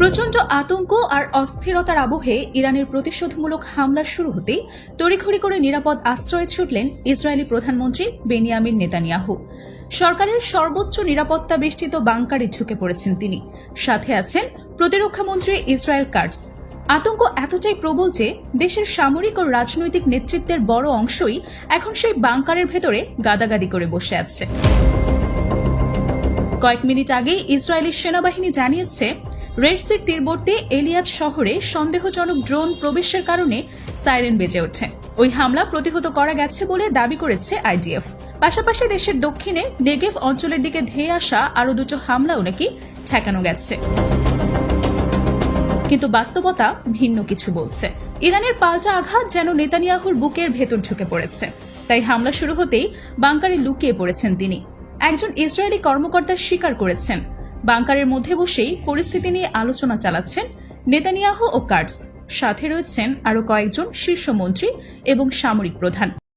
প্রচণ্ড আতঙ্ক আর অস্থিরতার আবহে ইরানের প্রতিশোধমূলক হামলা শুরু হতেই তড়িঘড়ি করে নিরাপদ আশ্রয়ে ছুটলেন ইসরায়েলি প্রধানমন্ত্রী বেনিয়ামিন নেতানিয়াহু। সরকারের সর্বোচ্চ নিরাপত্তা বেষ্টিত বাংকারে ঢুকে পড়েছেন তিনি। সাথে আছেন প্রতিরক্ষামন্ত্রী ইসরায়েল কাটস। আতঙ্ক এতটাই প্রবল যে দেশের সামরিক ও রাজনৈতিক নেতৃত্বের বড় অংশই এখন সেই বাংকারের ভেতরে গাদাগাদি করে বসে আছে। কয়েক মিনিট আগেই ইসরায়েলি সেনাবাহিনী জানিয়েছে, রেড সির তীরবর্তী এলিয়াদ শহরে সন্দেহজনক ড্রোন প্রবেশের কারণে সাইরেন বেজে ওঠে। ওই হামলা প্রতিহত করা গেছে বলে দাবি করেছে আইডিএফ। পাশাপাশি দেশের দক্ষিণে নেগেভ অঞ্চলের দিকে ধেয়ে আসা আরও দুটো হামলাও নাকি ঠেকানো গেছে। কিন্তু বাস্তবতা ভিন্ন কিছু বলছে। ইরানের পাল্টা আঘাত যেন নেতানিয়াহুর বুকের ভেতর ঢুকে পড়েছে। তাই হামলা শুরু হতেই বাংকারে লুকিয়ে পড়েছেন তিনি। একজন ইসরায়েলি কর্মকর্তা স্বীকার করেছেন, বাংকারের মধ্যে বসেই পরিস্থিতি নিয়ে আলোচনা চালাচ্ছেন নেতানিয়াহু ও কাটস। সাথে রয়েছেন আরও কয়েকজন শীর্ষ মন্ত্রী এবং সামরিক প্রধান।